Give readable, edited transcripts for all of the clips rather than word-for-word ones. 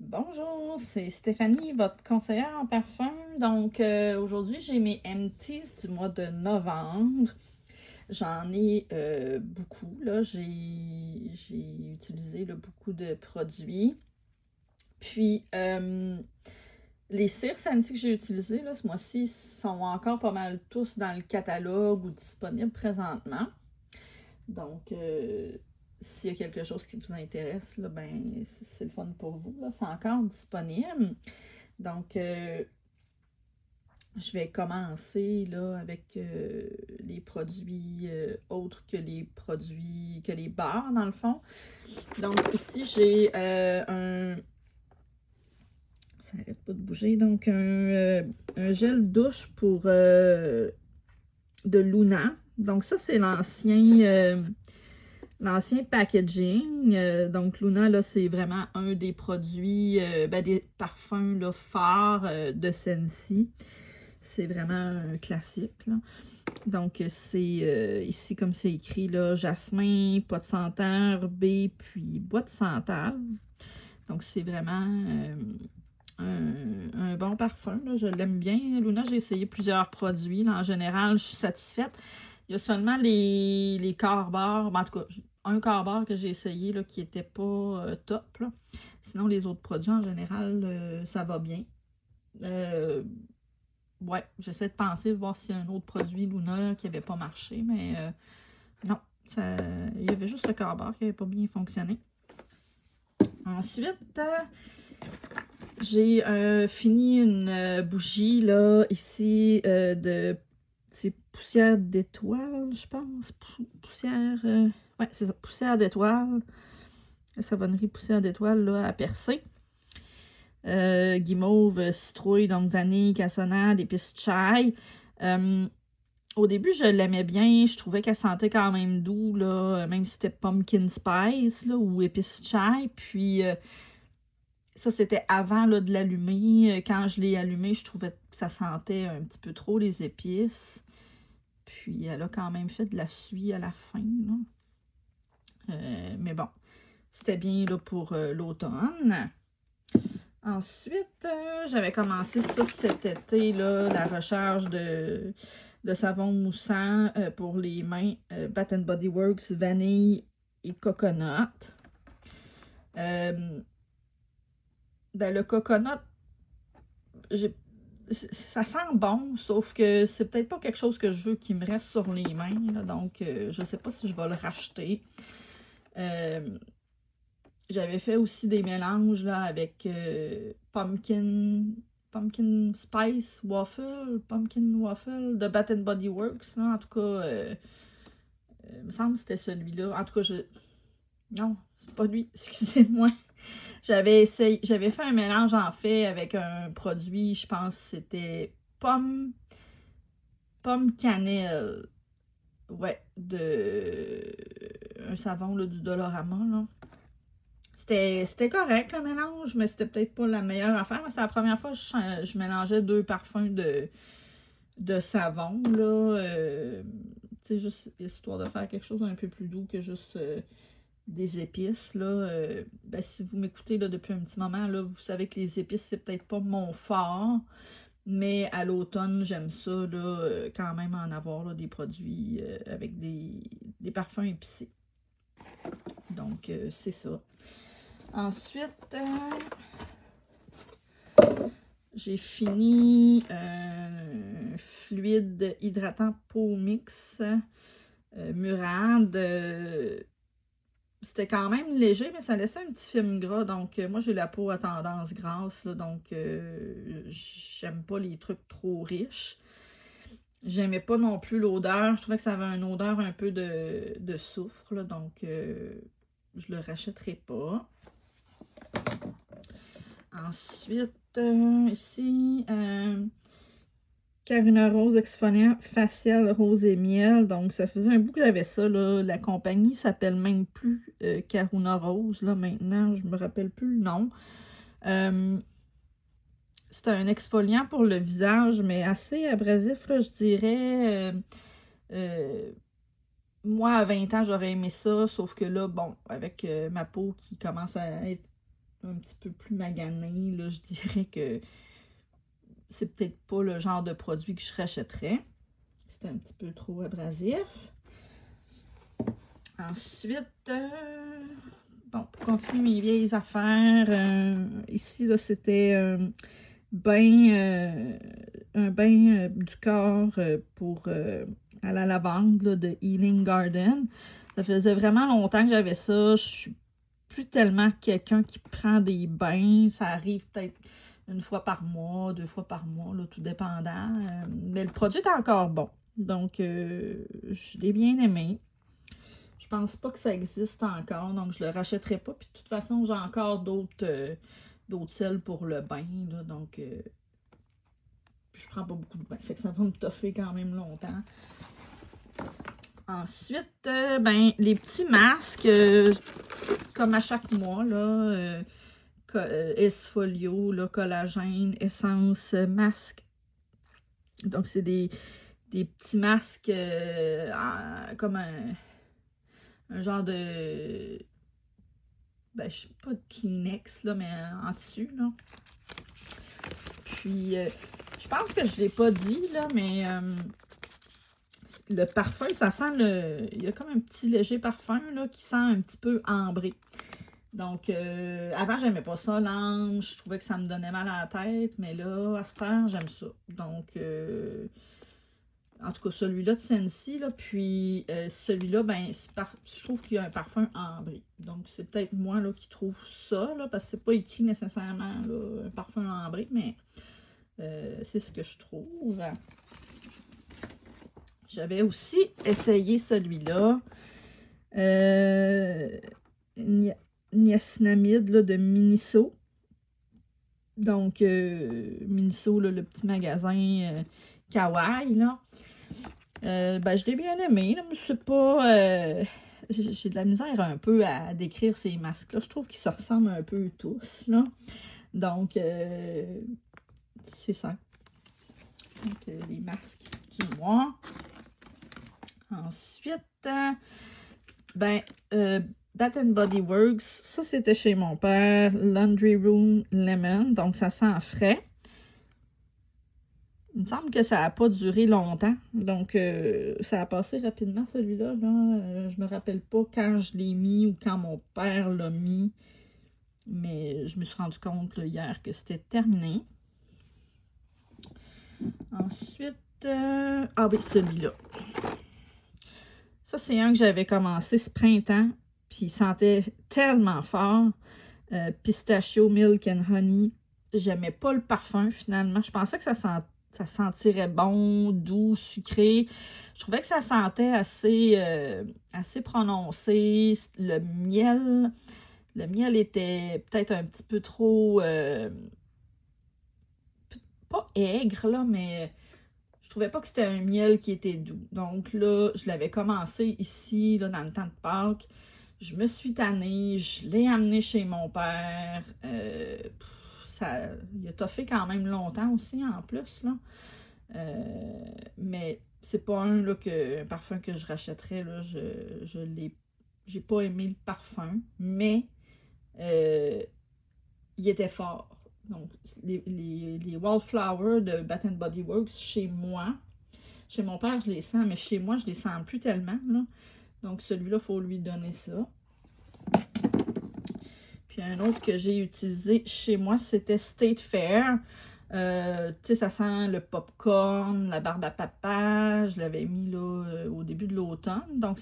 Bonjour, c'est Stéphanie, votre conseillère en parfum. Donc, aujourd'hui, j'ai mes empties du mois de novembre. J'en ai beaucoup, là. J'ai utilisé là, beaucoup de produits. Puis, les cires Santi que j'ai utilisées là, ce mois-ci sont encore pas mal tous dans le catalogue ou disponibles présentement. Donc, s'il y a quelque chose qui vous intéresse, là, ben, c'est le fun pour vous. C'est encore disponible. Donc, je vais commencer là, avec les produits autres que les produits, que les bars, dans le fond. Donc, ici, j'ai ça n'arrête pas de bouger. Donc, un gel douche pour de Luna. Donc, ça, c'est l'ancien packaging. Donc, Luna, là, c'est vraiment un des produits, des parfums là, phares de Scentsy. C'est vraiment un classique, là. Donc, c'est ici, comme c'est écrit, là, jasmin, pot de senteur, baie, puis bois de santal. Donc, c'est vraiment un bon parfum, là. Je l'aime bien. Luna, j'ai essayé plusieurs produits. Là. En général, je suis satisfaite. Il y a seulement les corps-barres, en tout cas, un corps-barre que j'ai essayé là, qui n'était pas top. Là. Sinon, les autres produits, en général, ça va bien. Ouais, j'essaie de penser, de voir s'il y a un autre produit Luna qui n'avait pas marché, mais non, il y avait juste le corps-barre qui n'avait pas bien fonctionné. Ensuite, j'ai fini une bougie, là, ici, c'est poussière d'étoile, je pense. Poussière, ouais, c'est ça, poussière d'étoile. La savonnerie poussière d'étoile, là, à percer. Guimauve, citrouille, donc vanille, cassonade, épices chai. Au début, je l'aimais bien. Je trouvais qu'elle sentait quand même doux, là, même si c'était pumpkin spice là, ou épices chai. Puis, ça, c'était avant là, de l'allumer. Quand je l'ai allumé, je trouvais que ça sentait un petit peu trop les épices. Puis, elle a quand même fait de la suie à la fin. Mais bon, c'était bien là, pour l'automne. Ensuite, j'avais commencé ça cet été, là, la recharge de savon moussant pour les mains Bath Body Works vanille et coconut. Le coconut, ça sent bon, sauf que c'est peut-être pas quelque chose que je veux qui me reste sur les mains, là, donc je sais pas si je vais le racheter. J'avais fait aussi des mélanges là, avec pumpkin spice pumpkin waffle de Bath Body Works. Là. En tout cas, il me semble que c'était celui-là. En tout cas, non, c'est pas lui, excusez-moi. J'avais fait un mélange en fait avec un produit, je pense que c'était pomme cannelle. Ouais, un savon là, du Dolorama, là. C'était correct le mélange, mais c'était peut-être pas la meilleure affaire. C'est la première fois que je mélangeais deux parfums de savon, là. Tu sais, juste histoire de faire quelque chose un peu plus doux que juste des épices, là. Si vous m'écoutez là, depuis un petit moment, là, vous savez que les épices, c'est peut-être pas mon fort. Mais à l'automne, j'aime ça, là, quand même en avoir là, des produits avec des parfums épicés. Donc, c'est ça. Ensuite, j'ai fini un fluide hydratant peau mix Murad. C'était quand même léger, mais ça laissait un petit film gras. Donc, moi, j'ai la peau à tendance grasse. Là, donc, j'aime pas les trucs trop riches. J'aimais pas non plus l'odeur. Je trouvais que ça avait une odeur un peu de soufre. Là, donc, je le rachèterai pas. Ensuite, ici, Carina Rose exfoliant facial rose et miel. Donc, ça faisait un bout que j'avais ça. Là. La compagnie s'appelle même plus Carina Rose. Là, maintenant, je me rappelle plus le nom. C'était un exfoliant pour le visage, mais assez abrasif, là, je dirais. Moi, à 20 ans, j'aurais aimé ça, sauf que là, bon, avec ma peau qui commence à être un petit peu plus magané, là, je dirais que c'est peut-être pas le genre de produit que je rachèterais. C'est un petit peu trop abrasif. Ensuite, bon, pour continuer mes vieilles affaires, ici, là, c'était un bain du corps pour à la lavande là, de Healing Garden. Ça faisait vraiment longtemps que j'avais ça. Je suis plus tellement quelqu'un qui prend des bains. Ça arrive peut-être une fois par mois, 2 fois par mois, là, tout dépendant. Mais le produit est encore bon. Donc, je l'ai bien aimé. Je pense pas que ça existe encore, donc je le rachèterai pas. Puis de toute façon, j'ai encore d'autres sels pour le bain, là, donc je prends pas beaucoup de bain. Fait que ça va me toffer quand même longtemps. Ensuite, ben, les petits masques, comme à chaque mois, là, Esfolio, là, collagène, essence, masque. Donc, c'est des petits masques comme un genre de, ben, je sais pas de Kleenex, là, mais en tissu, là. Puis, je pense que je l'ai pas dit, là, mais le parfum, ça sent il y a comme un petit léger parfum, là, qui sent un petit peu ambré. Donc, avant, j'aimais pas ça, l'ange. Je trouvais que ça me donnait mal à la tête, mais là, à cette heure, j'aime ça. Donc, en tout cas, celui-là de Scentsy, là, puis celui-là, ben, je trouve qu'il y a un parfum ambré. Donc, c'est peut-être moi, là, qui trouve ça, là, parce que c'est pas écrit nécessairement, là, un parfum ambré, mais c'est ce que je trouve. J'avais aussi essayé celui-là. Niacinamide là, de Miniso. Donc, Miniso, là, le petit magasin kawaii, là. Ben, je l'ai bien aimé, là, mais c'est pas... j'ai de la misère un peu à décrire ces masques-là. Je trouve qu'ils se ressemblent un peu tous, là. Donc, c'est ça. Donc, les masques du mois. Ensuite, ben, Bath Body Works, ça c'était chez mon père, Laundry Room Lemon, donc ça sent frais. Il me semble que ça n'a pas duré longtemps, donc ça a passé rapidement celui-là. Là. Je me rappelle pas quand je l'ai mis ou quand mon père l'a mis, mais je me suis rendu compte là, hier que c'était terminé. Ensuite, ah oui, celui-là. Ça, c'est un que j'avais commencé ce printemps, puis il sentait tellement fort. Pistachio, milk and honey. J'aimais pas le parfum, finalement. Je pensais que ça sentirait bon, doux, sucré. Je trouvais que ça sentait assez prononcé. Le miel était peut-être un petit peu trop... pas aigre, là, mais... Je trouvais pas que c'était un miel qui était doux. Donc là, je l'avais commencé ici, là, dans le temps de Pâques. Je me suis tannée, je l'ai amené chez mon père. Il a toffé quand même longtemps aussi, en plus, là. Mais c'est pas un parfum que je rachèterais, là. J'ai pas aimé le parfum, mais il était fort. Donc, les Wallflowers de Bath Body Works, chez moi, chez mon père, je les sens, mais chez moi, je les sens plus tellement, là. Donc, celui-là, il faut lui donner ça. Puis, un autre que j'ai utilisé chez moi, c'était State Fair. Tu sais, ça sent le popcorn, la barbe à papa. Je l'avais mis, là, au début de l'automne. Donc,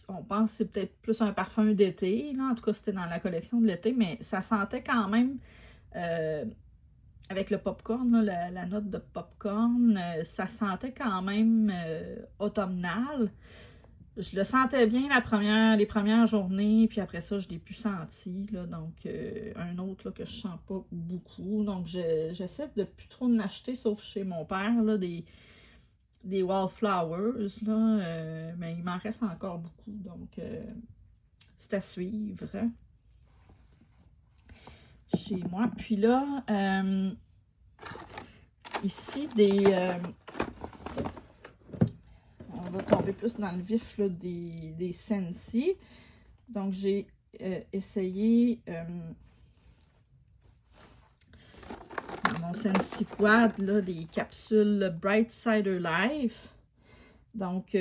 on pense que c'est peut-être plus un parfum d'été, là. En tout cas, c'était dans la collection de l'été, mais ça sentait quand même, avec le popcorn, là, la note de popcorn, ça sentait quand même automnal. Je le sentais bien les premières journées, puis après ça, je l'ai plus senti, là, donc un autre là, que je sens pas beaucoup. Donc, j'essaie de plus trop en acheter, sauf chez mon père, là, des Wallflowers, là, mais il m'en reste encore beaucoup, donc c'est à suivre chez moi. Puis là, ici, on va tomber plus dans le vif là, des Scentsy. Donc, j'ai essayé dans mon Sensi Quad, là, les capsules Bright Cider Life. Donc,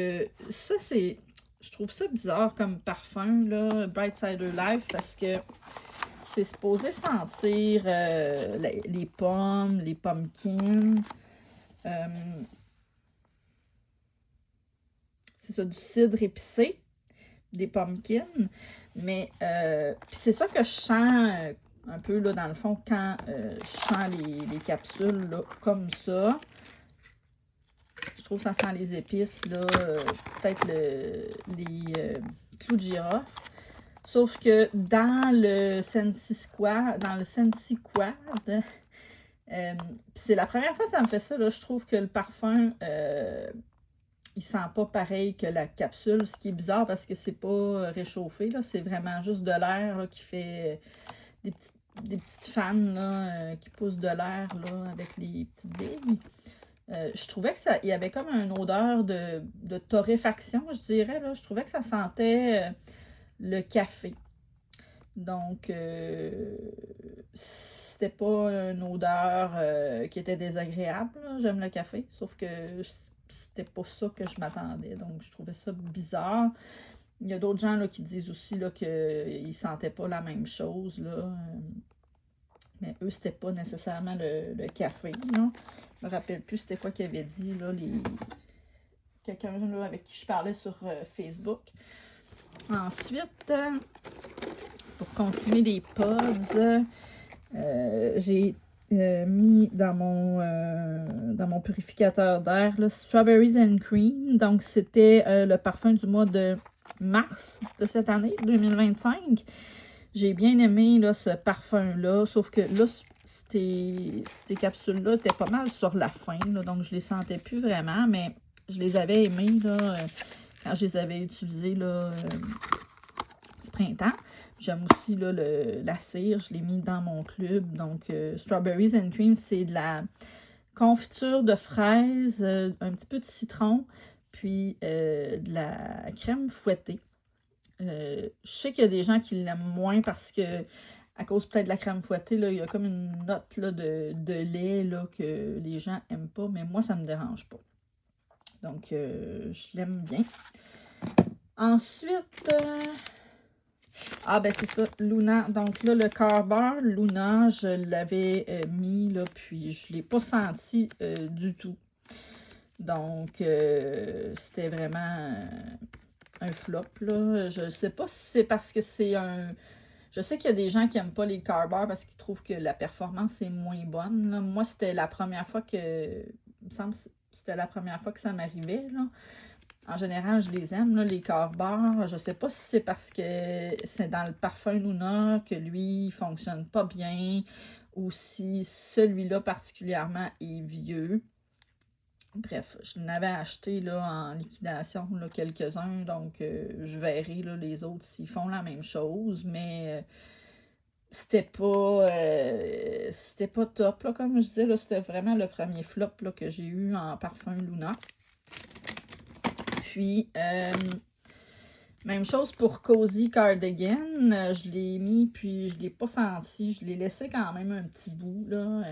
ça, c'est... Je trouve ça bizarre comme parfum, là, Bright Cider Life, parce que c'est supposé sentir les pommes, les pumpkins. C'est ça, du cidre épicé, des pumpkins. Mais c'est ça que je sens un peu là dans le fond quand je sens les capsules là, comme ça. Je trouve que ça sent les épices, là, peut-être les clous de girofle. Sauf que dans le Sensi Quad, c'est la première fois que ça me fait ça, là, je trouve que le parfum, il sent pas pareil que la capsule, ce qui est bizarre parce que c'est pas réchauffé, là, c'est vraiment juste de l'air qui fait des petites fans là, qui poussent de l'air là, avec les petites billes. Je trouvais que ça, il y avait comme une odeur de torréfaction, je dirais, là. Je trouvais que ça sentait le café. Donc, c'était pas une odeur qui était désagréable. J'aime le café, sauf que c'était pas ça que je m'attendais. Donc, je trouvais ça bizarre. Il y a d'autres gens là, qui disent aussi qu'ils ne sentaient pas la même chose. Là. Mais eux, c'était pas nécessairement le café. Là. Je me rappelle plus c'était quoi qu'ils avaient dit. Là, quelqu'un là, avec qui je parlais sur Facebook. Ensuite, pour continuer les pods, j'ai mis dans mon purificateur d'air Strawberries and Cream. Donc, c'était le parfum du mois de mars de cette année, 2025. J'ai bien aimé là, ce parfum-là, sauf que là, ces capsules-là étaient pas mal sur la fin, là, donc je les sentais plus vraiment, mais je les avais aimées là, quand je les avais utilisées là, ce printemps. J'aime aussi là, la cire, je l'ai mis dans mon club. Donc, Strawberries and Cream, c'est de la confiture de fraises, un petit peu de citron, puis de la crème fouettée. Je sais qu'il y a des gens qui l'aiment moins parce que, à cause peut-être de la crème fouettée, là, il y a comme une note là, de lait là, que les gens n'aiment pas, mais moi, ça ne me dérange pas. Donc, je l'aime bien. Ensuite, ben c'est ça, Luna. Donc là, le Carbar Luna, je l'avais mis, là, puis je ne l'ai pas senti du tout. Donc, c'était vraiment un flop, là. Je ne sais pas si c'est parce que c'est un... Je sais qu'il y a des gens qui n'aiment pas les Carbar parce qu'ils trouvent que la performance est moins bonne, là. Moi, c'était la première fois que... Il me semble que c'était la première fois que ça m'arrivait, là. En général, je les aime, là, les Carbar. Je sais pas si c'est parce que c'est dans le parfum Luna que lui, il fonctionne pas bien ou si celui-là particulièrement est vieux. Bref, je l'avais acheté là, en liquidation là, quelques-uns, donc je verrai là, les autres s'ils font la même chose, mais c'était pas top, là, comme je disais, là, c'était vraiment le premier flop là, que j'ai eu en parfum Luna. Puis, même chose pour Cozy Cardigan. Je l'ai mis, puis je ne l'ai pas senti. Je l'ai laissé quand même un petit bout, là.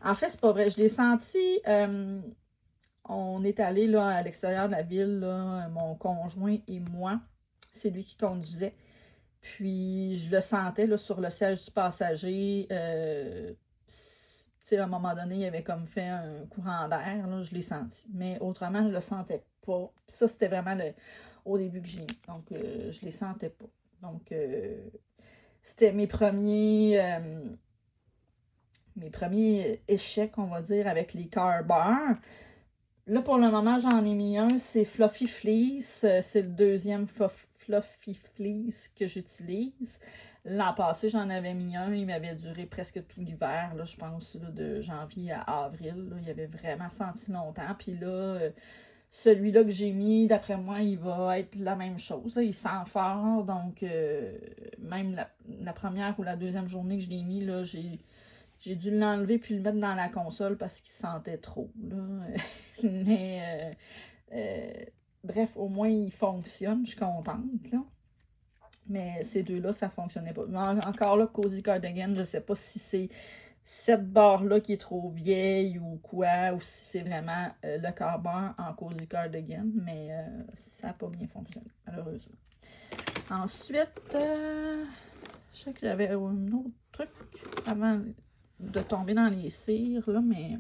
En fait, c'est pas vrai. Je l'ai senti... on est allé là, à l'extérieur de la ville, là, mon conjoint et moi. C'est lui qui conduisait. Puis, je le sentais là, sur le siège du passager. Tu sais, à un moment donné, il avait comme fait un courant d'air. Là, je l'ai senti. Mais autrement, je le sentais pas. Puis ça, c'était vraiment au début que j'ai mis. Donc, je les sentais pas. Donc, c'était mes premiers échecs, on va dire, avec les Carbar. Là, pour le moment, j'en ai mis un. C'est Fluffy Fleece. C'est le deuxième Fluffy Fleece que j'utilise. L'an passé, j'en avais mis un. Il m'avait duré presque tout l'hiver, là, je pense, là, de janvier à avril. Là, il avait vraiment senti longtemps. Puis là, celui-là que j'ai mis, d'après moi, il va être la même chose. Là. Il sent fort. Donc, même la première ou la deuxième journée que je l'ai mis, là, j'ai dû l'enlever puis le mettre dans la console parce qu'il sentait trop. Là. Mais, bref, au moins, il fonctionne. Je suis contente. Là. Mais ces deux-là, ça fonctionnait pas. Mais encore là, Cozy Cardigan, je sais pas si c'est cette barre-là qui est trop vieille ou quoi, ou si c'est vraiment le carbone en Cozy Cardigan, mais ça n'a pas bien fonctionné, malheureusement. Ensuite, je sais que j'avais un autre truc avant de tomber dans les cires, là, mais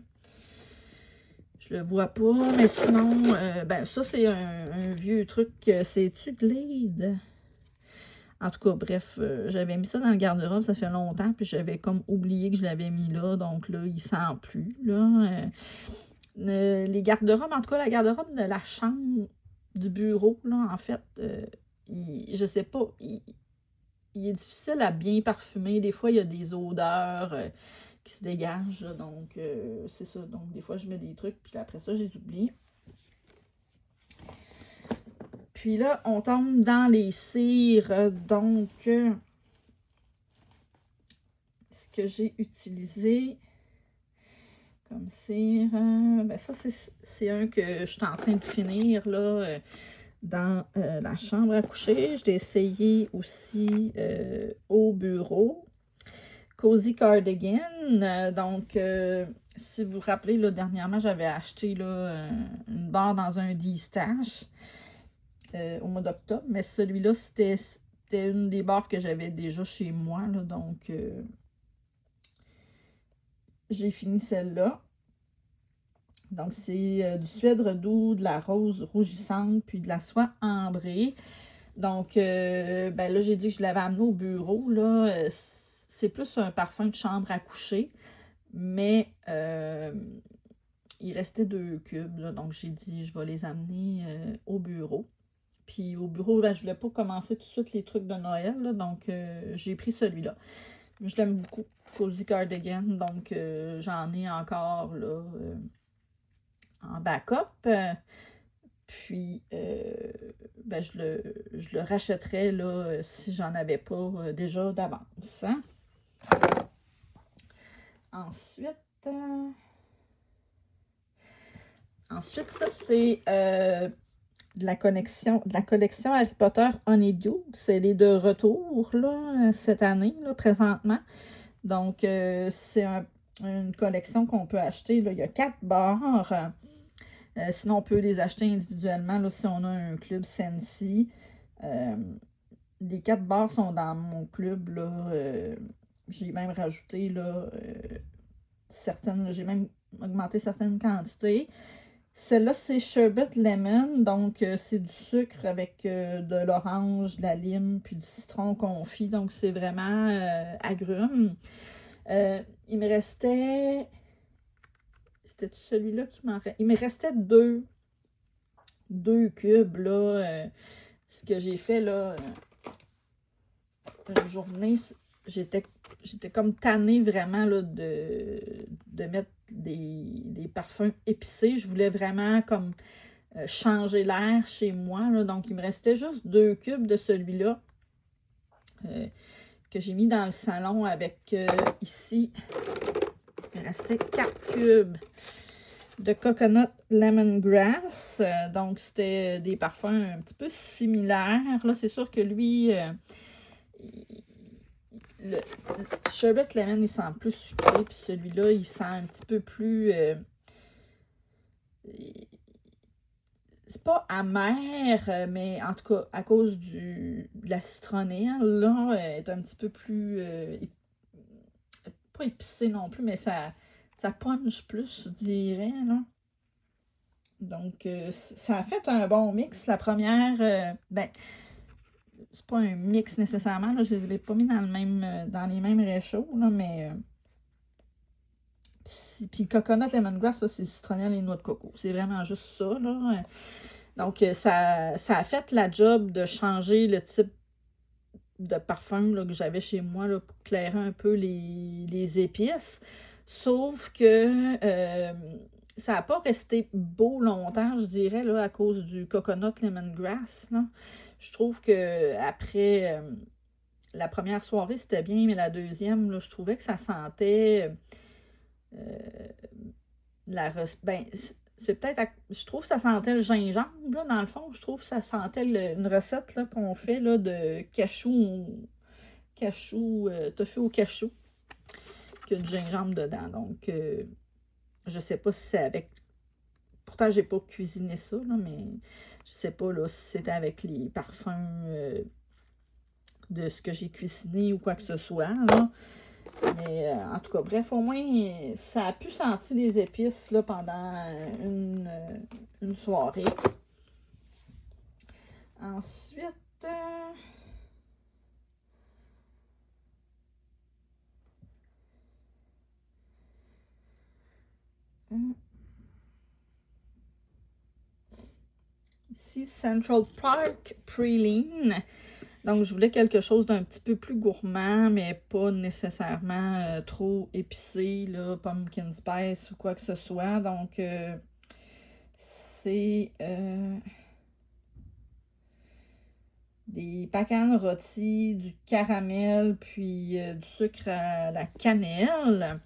je le vois pas. Mais sinon, ben ça, c'est un vieux truc, c'est-tu Glade? En tout cas, bref, j'avais mis ça dans le garde-robe, ça fait longtemps, puis j'avais comme oublié que je l'avais mis là, donc là, il sent plus, là. Les garde-robes, en tout cas, la garde-robe de la chambre, du bureau, là, en fait, je sais pas, il est difficile à bien parfumer. Des fois, il y a des odeurs qui se dégagent, là, donc c'est ça. Donc, des fois, je mets des trucs, puis après ça, je les oublie. Puis là, on tombe dans les cires, donc ce que j'ai utilisé comme cire, ben ça, c'est un que je suis en train de finir, là, dans la chambre à coucher. Je l'ai essayé aussi au bureau. Cozy Cardigan, donc si vous vous rappelez, là, dernièrement, j'avais acheté là, une barre dans un D-Stash au mois d'octobre, mais celui-là, c'était une des barres que j'avais déjà chez moi, là, donc j'ai fini celle-là. Donc, c'est du suèdre doux, de la rose rougissante, puis de la soie ambrée. Donc, ben là, j'ai dit que je l'avais amené au bureau, là. C'est plus un parfum de chambre à coucher, mais il restait 2 cubes, là, donc j'ai dit je vais les amener au bureau. Puis au bureau, ben, je voulais pas commencer tout de suite les trucs de Noël, là, donc j'ai pris celui-là. Je l'aime beaucoup, Cozy Cardigan, donc j'en ai encore là en backup. Puis, ben, je le rachèterais là, si j'en avais pas déjà d'avance. Hein? Ensuite, ça, c'est de la collection Harry Potter Honeydew. C'est les de retour là, cette année, là, présentement. Donc, c'est une collection qu'on peut acheter. Là. Il y a 4 barres. Sinon, on peut les acheter individuellement là, si on a un club Sensi. Les 4 barres sont dans mon club. J'ai même rajouté là, certaines, j'ai même augmenté certaines quantités. Celle-là, c'est Sherbet Lemon, donc c'est du sucre avec de l'orange, de la lime, puis du citron confit, donc c'est vraiment agrumes. Il me restait... C'était celui-là qui m'en restait. Il me restait deux cubes, là. Ce que j'ai fait, là, une journée, j'étais comme tannée vraiment, là, de mettre des parfums épicés. Je voulais vraiment, comme, changer l'air chez moi, là. Donc, il me restait juste 2 cubes de celui-là. Que j'ai mis dans le salon avec, ici, il me restait 4 cubes de Coconut Lemongrass. Donc, c'était des parfums un petit peu similaires. Là, c'est sûr que lui, le Sherbet Lemon, il sent plus sucré. Puis celui-là, il sent un petit peu plus... c'est pas amer, mais en tout cas, à cause de la citronnelle, là, est un petit peu plus... pas épicé non plus, mais ça punch plus, je dirais, là. Donc, ça a fait un bon mix. La première, ben, c'est pas un mix nécessairement, là, je les ai pas mis dans les mêmes réchauds, là, mais... puis coconut lemongrass, ça, c'est citronnelle et noix de coco. C'est vraiment juste ça, là. Donc, ça a fait la job de changer le type de parfum là, que j'avais chez moi là, pour clairer un peu les épices. Sauf que ça n'a pas resté beau longtemps, je dirais, là, à cause du coconut lemongrass. Là. Je trouve que après la première soirée, c'était bien, mais la deuxième, là, je trouvais que ça sentait ben, c'est peut-être, je trouve que ça sentait le gingembre, là, dans le fond. Je trouve que ça sentait une recette là, qu'on fait là, de tofu au cachou, qui a du gingembre dedans. Donc, je sais pas si c'est avec... Pourtant, j'ai pas cuisiné ça, là, mais je sais pas là, si c'était avec les parfums de ce que j'ai cuisiné ou quoi que ce soit, là. Mais en tout cas, bref, au moins, ça a pu sentir les épices là, pendant une soirée. Ensuite, ici, Central Park Praline. Donc, je voulais quelque chose d'un petit peu plus gourmand, mais pas nécessairement trop épicé, là, pumpkin spice ou quoi que ce soit. Donc, c'est des packanes rôtis, du caramel, puis du sucre à la cannelle.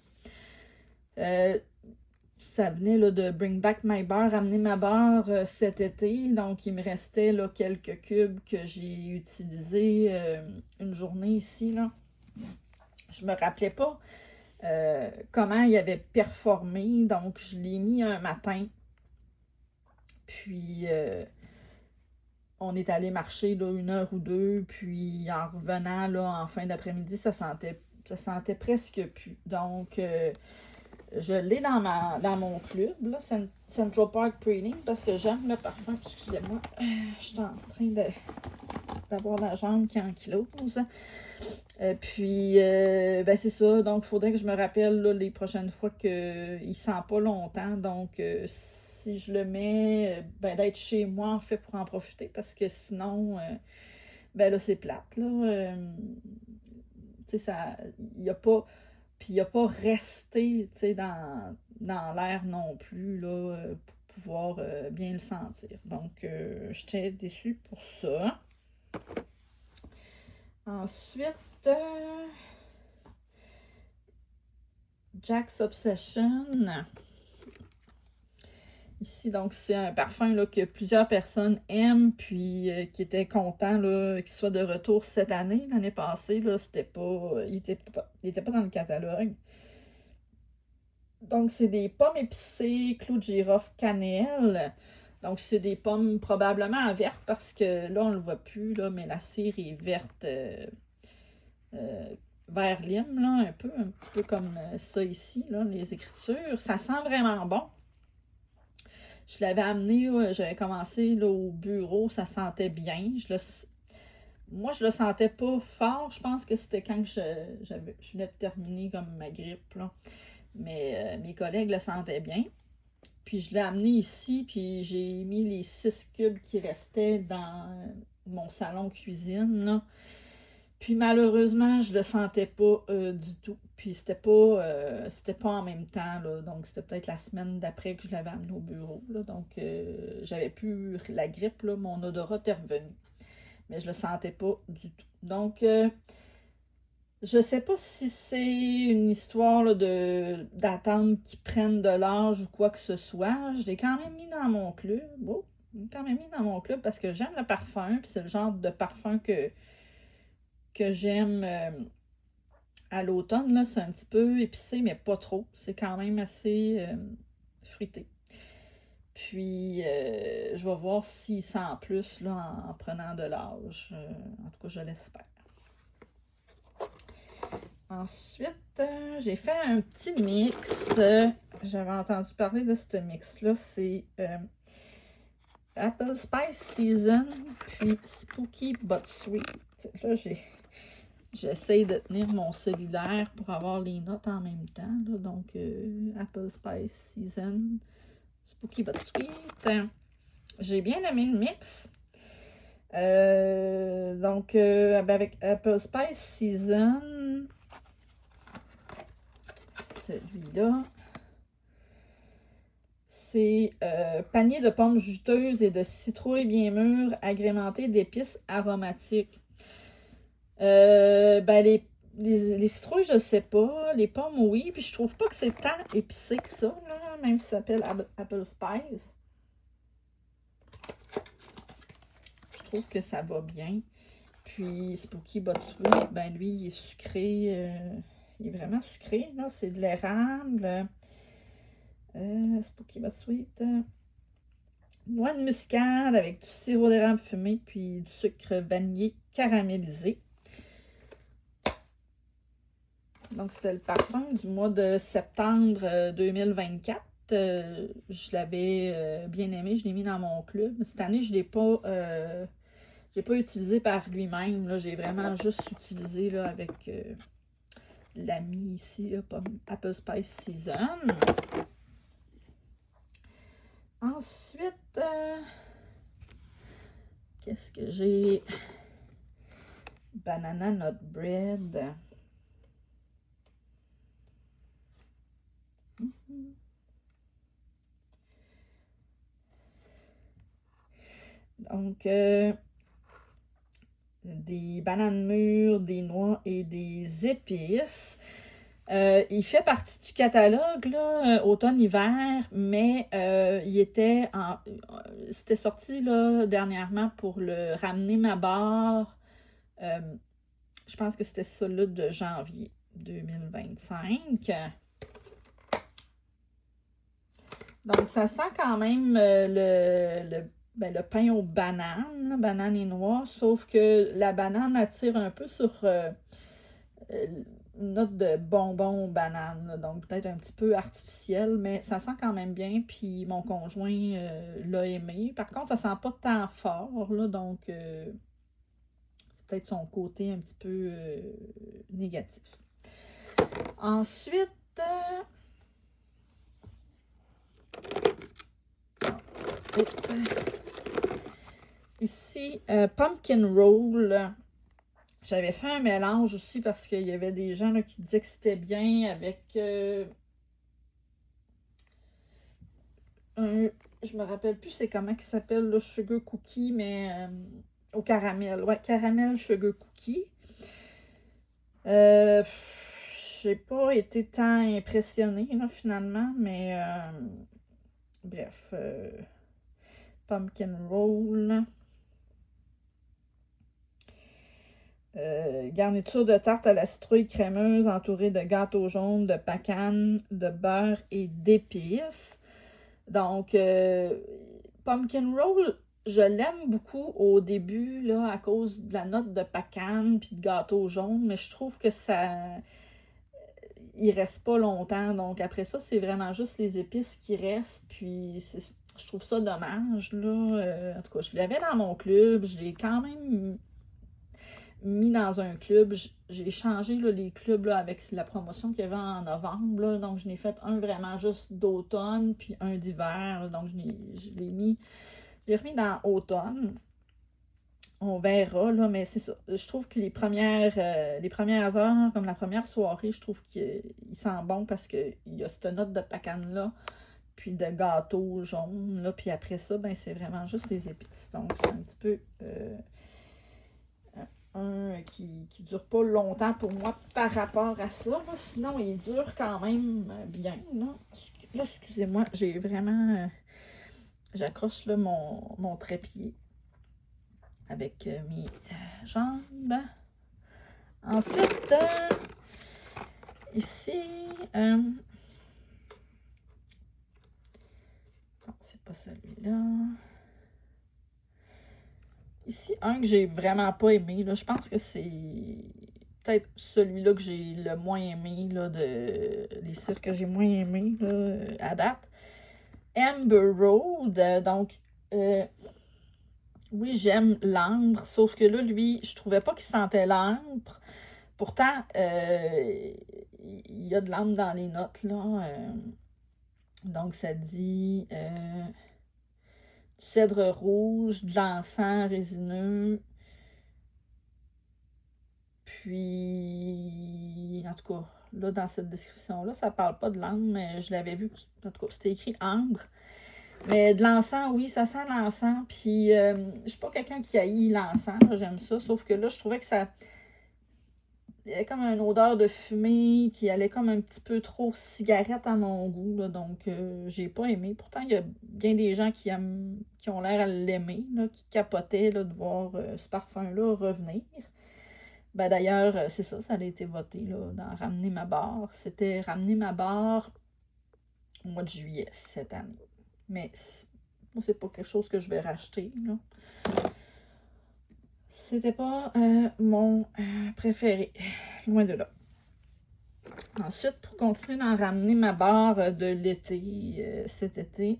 Ça venait là, de Bring Back My Bar, ramener ma barre cet été. Donc, il me restait là, quelques cubes que j'ai utilisés une journée ici. Là. Je me rappelais pas comment il avait performé. Donc, je l'ai mis un matin. Puis, on est allé marcher là, 1 heure ou 2. Puis, en revenant là, en fin d'après-midi, ça sentait presque plus. Donc, je l'ai dans mon club, là, Central Park Praline, parce que j'aime le parfum. Excusez-moi, je suis en train d'avoir la jambe qui ankylose. Puis, ben c'est ça. Donc, il faudrait que je me rappelle là, les prochaines fois qu'il ne sent pas longtemps. Donc, si je le mets, ben d'être chez moi, en fait, pour en profiter, parce que sinon, ben là, c'est plate, là. Tu sais, ça, il n'y a pas... Puis il n'a pas resté, tu sais, dans l'air non plus, là, pour pouvoir bien le sentir. Donc, j'étais déçue pour ça. Ensuite, Jack's Obsession. Ici, donc, c'est un parfum là, que plusieurs personnes aiment, puis qui étaient contents qu'il soit de retour cette année. L'année passée, là, c'était pas, il était pas dans le catalogue. Donc, c'est des pommes épicées, clous de girofle, cannelle. Donc, c'est des pommes probablement vertes parce que là, on ne le voit plus, là, mais la cire est verte, vert lime, là, un petit peu comme ça ici, là, les écritures. Ça sent vraiment bon. Je l'avais amené, j'avais commencé là, au bureau, ça sentait bien. Moi, je le sentais pas fort. Je pense que c'était quand je venais de terminer comme ma grippe, là. Mais mes collègues le sentaient bien. Puis je l'ai amené ici, puis j'ai mis les 6 cubes qui restaient dans mon salon cuisine, là. Puis malheureusement, je le sentais pas du tout. Puis c'était pas en même temps, là. Donc c'était peut-être la semaine d'après que je l'avais amené au bureau, là. Donc j'avais plus la grippe, là. Mon odorat est revenu. Mais je le sentais pas du tout. Donc... je sais pas si c'est une histoire là, d'attendre qu'ils prennent de l'âge ou quoi que ce soit. Je l'ai quand même mis dans mon club. Oh, je l'ai quand même mis dans mon club parce que j'aime le parfum. Puis c'est le genre de parfum que j'aime à l'automne. C'est un petit peu épicé, mais pas trop. C'est quand même assez fruité. Puis, je vais voir s'il sent plus là, en prenant de l'âge. En tout cas, je l'espère. Ensuite, j'ai fait un petit mix. J'avais entendu parler de ce mix-là. C'est Apple Spice Season, puis Spooky But Sweet. Là, j'essaie de tenir mon cellulaire pour avoir les notes en même temps. Là. Donc, Apple Spice Season, Spooky But Sweet. J'ai bien aimé le mix. Donc, avec Apple Spice Season... celui-là, c'est panier de pommes juteuses et de citrouilles bien mûres agrémentées d'épices aromatiques. Ben les citrouilles, je ne sais pas. Les pommes, oui. Puis je trouve pas que c'est tant épicé que ça. Là. là, même si ça s'appelle Apple Spice. Je trouve que ça va bien. Puis Spooky But Sweet, ben lui, il est sucré. Il est vraiment sucré, là. C'est de l'érable. Spooky But Sweet. Noix de muscade avec du sirop d'érable fumé, puis du sucre vanillé caramélisé. Donc, c'était le parfum du mois de septembre 2024. Je l'avais bien aimé, je l'ai mis dans mon club. Cette année, je ne l'ai pas utilisé par lui-même. J'ai vraiment juste utilisé là, avec l'ami ici, là, Apple Spice Season. Ensuite, qu'est-ce que j'ai? Banana Nut Bread. Donc, des bananes mûres, des noix et des épices. Il fait partie du catalogue là, automne-hiver, mais il était c'était sorti là, dernièrement pour le ramener ma barre. Je pense que c'était ça là, de janvier 2025. Donc, ça sent quand même le pain aux bananes, banane et noix, sauf que la banane attire un peu sur une note de bonbon banane, là, donc peut-être un petit peu artificiel, mais ça sent quand même bien, puis mon conjoint l'a aimé. Par contre, ça sent pas tant fort, là, donc c'est peut-être son côté un petit peu négatif. Ensuite, ici, Pumpkin Roll. J'avais fait un mélange aussi parce qu'il y avait des gens là, qui disaient que c'était bien avec je me rappelle plus c'est comment il s'appelle, le sugar cookie, mais au caramel. Ouais, caramel sugar cookie. J'ai pas été tant impressionnée là, finalement, mais bref. Pumpkin Roll. Garniture de tarte à la citrouille crémeuse entourée de gâteau jaune, de pacane, de beurre et d'épices. Donc, Pumpkin Roll, je l'aime beaucoup au début, là, à cause de la note de pacane puis de gâteau jaune, mais je trouve que ça... il reste pas longtemps. Donc, après ça, c'est vraiment juste les épices qui restent, puis je trouve ça dommage, là. En tout cas, je l'avais dans mon club, je l'ai quand même mis dans un club. J'ai changé là, les clubs là, avec la promotion qu'il y avait en novembre. Là, donc, je n'ai fait un vraiment juste d'automne, puis un d'hiver. Donc, je l'ai remis dans automne. On verra, là, mais c'est ça. Je trouve que les premières heures, comme la première soirée, je trouve qu'il sent bon parce qu'il y a cette note de pacane-là, puis de gâteau jaune, là, puis après ça, ben c'est vraiment juste les épices. Donc, c'est un petit peu... qui dure pas longtemps pour moi par rapport à ça. Là. Sinon, il dure quand même bien. Là, excusez-moi, j'ai vraiment... j'accroche là mon trépied avec mes jambes. Ensuite, ici... non, c'est pas celui-là. Ici, un que j'ai vraiment pas aimé, là, je pense que c'est peut-être celui-là que j'ai le moins aimé, là, les cires que j'ai moins aimé, là, à date. Amber Road, donc, oui, j'aime l'ambre, sauf que là, lui, je trouvais pas qu'il sentait l'ambre. Pourtant, il y a de l'ambre dans les notes, là. Donc, ça dit... du cèdre rouge, de l'encens résineux. Puis, en tout cas, là, dans cette description-là, ça parle pas de l'ambre, mais je l'avais vu. En tout cas, c'était écrit ambre. Mais de l'encens, oui, ça sent l'encens. Puis, je suis pas quelqu'un qui haït l'encens. J'aime ça. Sauf que là, je trouvais que ça... il y avait comme une odeur de fumée qui allait comme un petit peu trop cigarette à mon goût, là, donc j'ai pas aimé. Pourtant, il y a bien des gens qui aiment, qui ont l'air à l'aimer, là, qui capotaient là, de voir ce parfum-là revenir. Ben d'ailleurs, c'est ça, ça a été voté là, dans Ramener ma barre. C'était Ramener ma barre au mois de juillet cette année. Mais moi, c'est pas quelque chose que je vais racheter, là. C'était pas mon préféré, loin de là. Ensuite, pour continuer d'en ramener ma barre de l'été, cet été,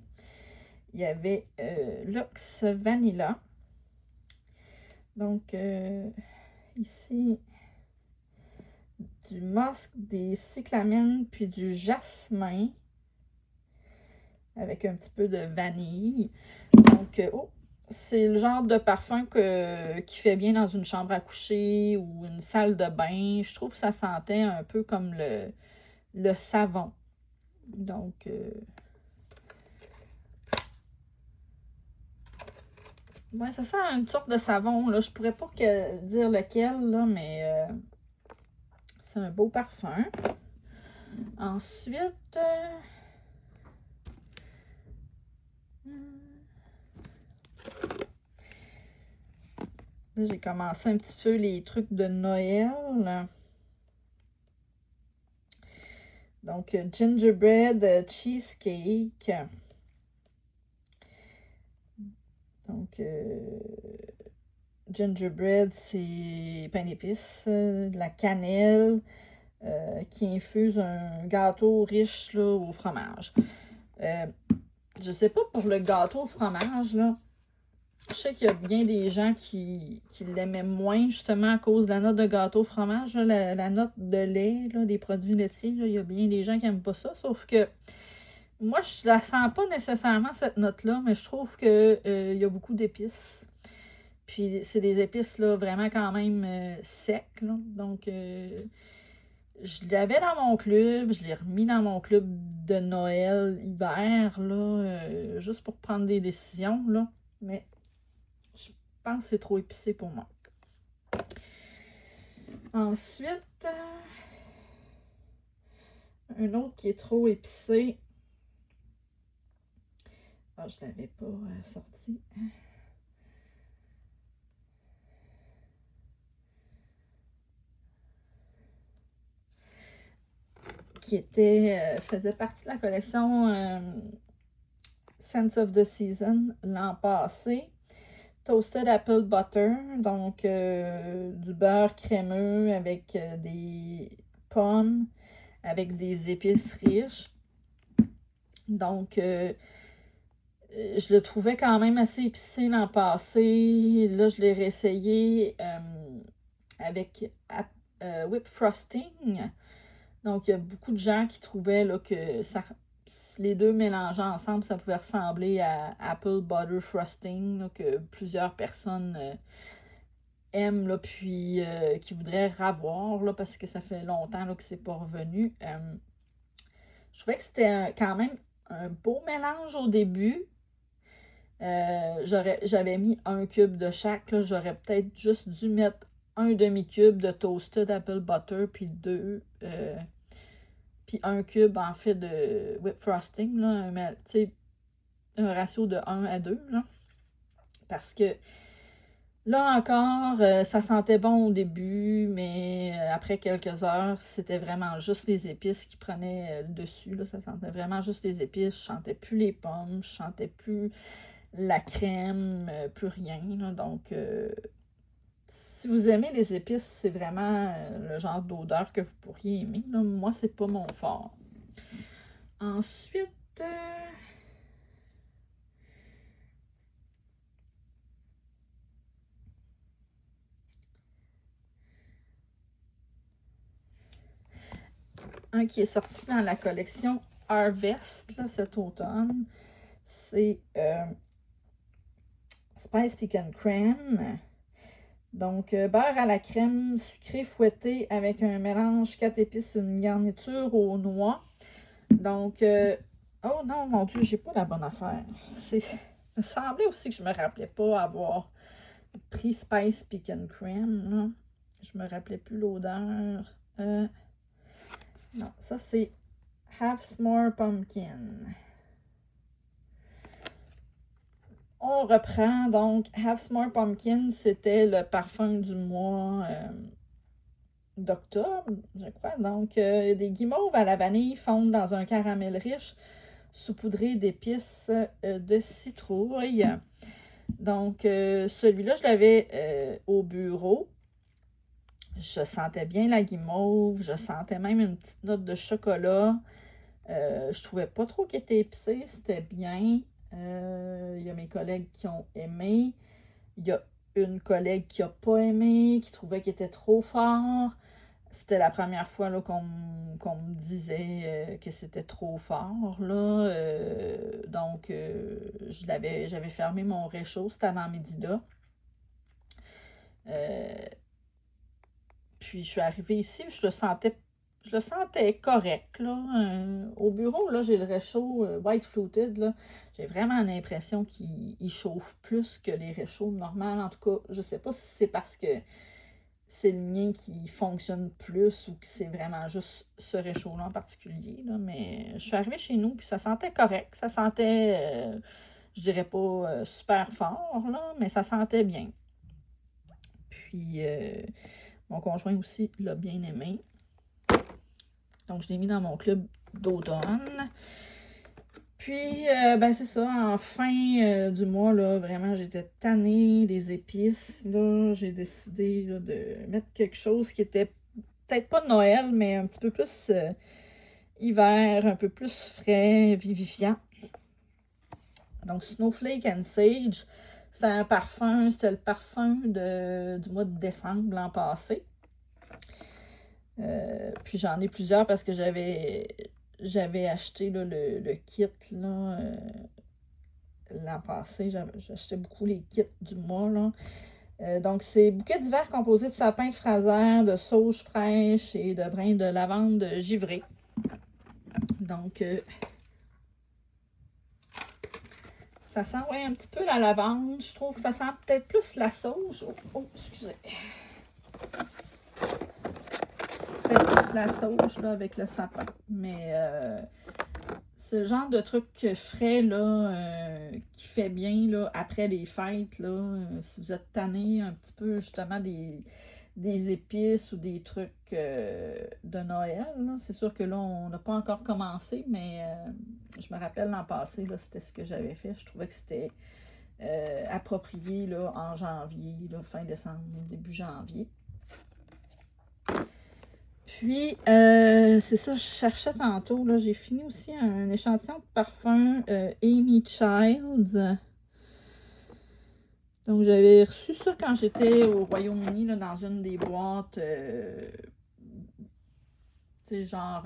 il y avait Luxe Vanilla. Donc, ici, du musc, des cyclamènes, puis du jasmin, avec un petit peu de vanille. Donc, oh, c'est le genre de parfum qui fait bien dans une chambre à coucher ou une salle de bain. Je trouve que ça sentait un peu comme le savon. Donc, ouais, ça sent une sorte de savon, là. Je pourrais pas dire lequel, là, mais c'est un beau parfum. Ensuite, là, j'ai commencé un petit peu les trucs de Noël. Donc, gingerbread cheesecake. Donc, gingerbread, c'est pain d'épices, de la cannelle, qui infuse un gâteau riche là, au fromage. Je sais pas pour le gâteau au fromage, là. Je sais qu'il y a bien des gens qui l'aimaient moins, justement, à cause de la note de gâteau au fromage, là, la note de lait, là, des produits laitiers. Là, il y a bien des gens qui n'aiment pas ça, sauf que moi, je la sens pas nécessairement, cette note-là, mais je trouve que il y a beaucoup d'épices. Puis, c'est des épices, là, vraiment quand même secs, là. Donc, je l'avais dans mon club, je l'ai remis dans mon club de Noël hiver, là, juste pour prendre des décisions, là. Mais je pense que c'est trop épicé pour moi. Ensuite, un autre qui est trop épicé. Ah, je l'avais pas sorti. Qui faisait partie de la collection Sense of the Season l'an passé. Toasted Apple Butter, donc du beurre crémeux avec des pommes, avec des épices riches. Donc, je le trouvais quand même assez épicé l'an passé. Là, je l'ai réessayé avec whip frosting. Donc, il y a beaucoup de gens qui trouvaient là, que les deux mélangés ensemble, ça pouvait ressembler à Apple Butter Frosting, là, que plusieurs personnes aiment, là, puis qui voudraient revoir, là, parce que ça fait longtemps là, que c'est pas revenu. Je trouvais que c'était quand même un beau mélange au début. J'avais mis un cube de chaque. J'aurais peut-être juste dû mettre un demi-cube de toasted apple butter, puis puis un cube en fait de whip frosting, là, un ratio de 1 à 2. Là, parce que là encore, ça sentait bon au début, mais après quelques heures, c'était vraiment juste les épices qui prenaient le dessus. Là, ça sentait vraiment juste les épices. Je sentais plus les pommes, je sentais plus la crème, plus rien. Là, donc, si vous aimez les épices, c'est vraiment le genre d'odeur que vous pourriez aimer. Là. Moi, c'est pas mon fort. Ensuite, un qui est sorti dans la collection Harvest là, cet automne, c'est Spice Pecan Crème. Donc, beurre à la crème sucré fouetté avec un mélange 4 épices, une garniture aux noix. Donc, oh non, mon Dieu, j'ai pas la bonne affaire. Il me semblait aussi que je me rappelais pas avoir pris Spice Pecan Crème. Là. Je me rappelais plus l'odeur. Non, ça c'est Have S'more Pumpkin. On reprend donc Have S'more Pumpkin, c'était le parfum du mois d'octobre, je crois. Donc, des guimauves à la vanille fondent dans un caramel riche, saupoudré d'épices de citrouille. Donc, celui-là, je l'avais au bureau. Je sentais bien la guimauve, je sentais même une petite note de chocolat. Je trouvais pas trop qu'il était épicé, c'était bien. Il y a mes collègues qui ont aimé. Il y a une collègue qui n'a pas aimé, qui trouvait qu'il était trop fort. C'était la première fois qu'on me disait que c'était trop fort. Là. Donc, j'avais fermé mon réchaud, c'était avant midi là. Puis, je suis arrivée ici, je le sentais correct. Là. Au bureau, là, j'ai le réchaud White Fluted. Là. J'ai vraiment l'impression qu'il chauffe plus que les réchauds normaux. En tout cas, je sais pas si c'est parce que c'est le mien qui fonctionne plus ou que c'est vraiment juste ce réchaud-là en particulier. Là. Mais je suis arrivée chez nous, puis ça sentait correct. Ça sentait, je dirais pas super fort, là, mais ça sentait bien. Puis, mon conjoint aussi l'a bien aimé. Donc, je l'ai mis dans mon club d'automne. Puis, ben c'est ça, en fin du mois, là, vraiment, j'étais tannée des épices. Là, j'ai décidé là, de mettre quelque chose qui était peut-être pas de Noël, mais un petit peu plus hiver, un peu plus frais, vivifiant. Donc, Snowflake and Sage, c'est un parfum, c'est le parfum du mois de décembre l'an passé. Puis j'en ai plusieurs parce que j'avais acheté là, le kit là, l'an passé. J'achetais beaucoup les kits du mois. Là. Donc, c'est bouquet d'hiver composé de sapin de fraisière, de sauge fraîche et de brins de lavande givrée. Donc, ça sent ouais, un petit peu la lavande. Je trouve que ça sent peut-être plus la sauge. Oh, excusez. Peut-être plus la sauge là, avec le sapin. Mais c'est le genre de truc frais là, qui fait bien là, après les fêtes. Là, si vous êtes tanné un petit peu justement des épices ou des trucs de Noël. C'est sûr que là, on n'a pas encore commencé, mais je me rappelle l'an passé, c'était ce que j'avais fait. Je trouvais que c'était approprié là, en janvier, là, fin décembre, début janvier. Puis, c'est ça, je cherchais tantôt. Là, j'ai fini aussi un échantillon de parfum Amy Childs. Donc, j'avais reçu ça quand j'étais au Royaume-Uni, là, dans une des boîtes, tu sais, genre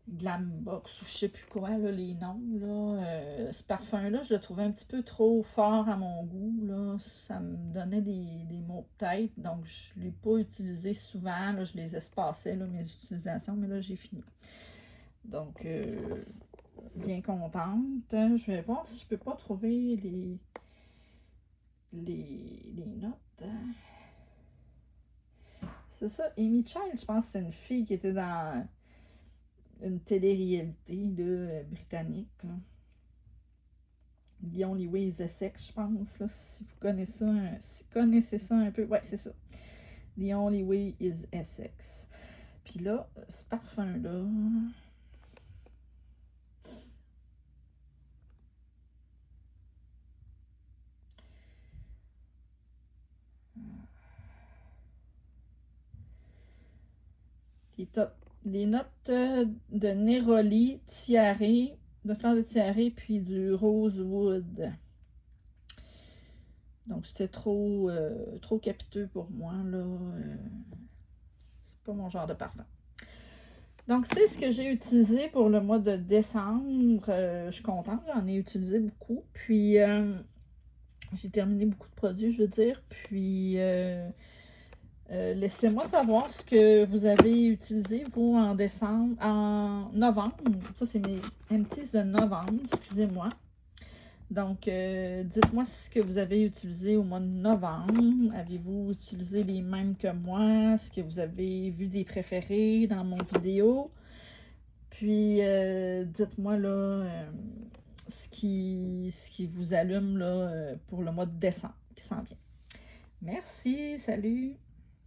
Glambox ou je sais plus quoi, là, les noms, là. Ce parfum-là, je le trouvais un petit peu trop fort à mon goût, là. Ça me donnait des maux de tête, donc je ne l'ai pas utilisé souvent, là. Je les espacais, là, mes utilisations, mais là, j'ai fini. Donc, bien contente. Je vais voir si je peux pas trouver les notes. C'est ça, Amy Child, je pense que c'était une fille qui était dans une télé-réalité britannique. Là. The Only Way is Essex, je pense. Là, si vous connaissez ça un peu. Ouais, c'est ça. The Only Way is Essex. Puis là, ce parfum-là. Les notes de Neroli, tiare, de fleurs de tiare, puis du rosewood. Donc, c'était trop capiteux pour moi, là. C'est pas mon genre de parfum. Donc, c'est ce que j'ai utilisé pour le mois de décembre. Je suis contente, j'en ai utilisé beaucoup. Puis, j'ai terminé beaucoup de produits, je veux dire. Puis, laissez-moi savoir ce que vous avez utilisé, vous, en novembre. Ça, c'est mes empties de novembre, excusez-moi. Donc, dites-moi ce que vous avez utilisé au mois de novembre. Avez-vous utilisé les mêmes que moi? Est-ce que vous avez vu des préférés dans mon vidéo? Puis, dites-moi là ce qui vous allume là, pour le mois de décembre qui s'en vient. Merci, salut!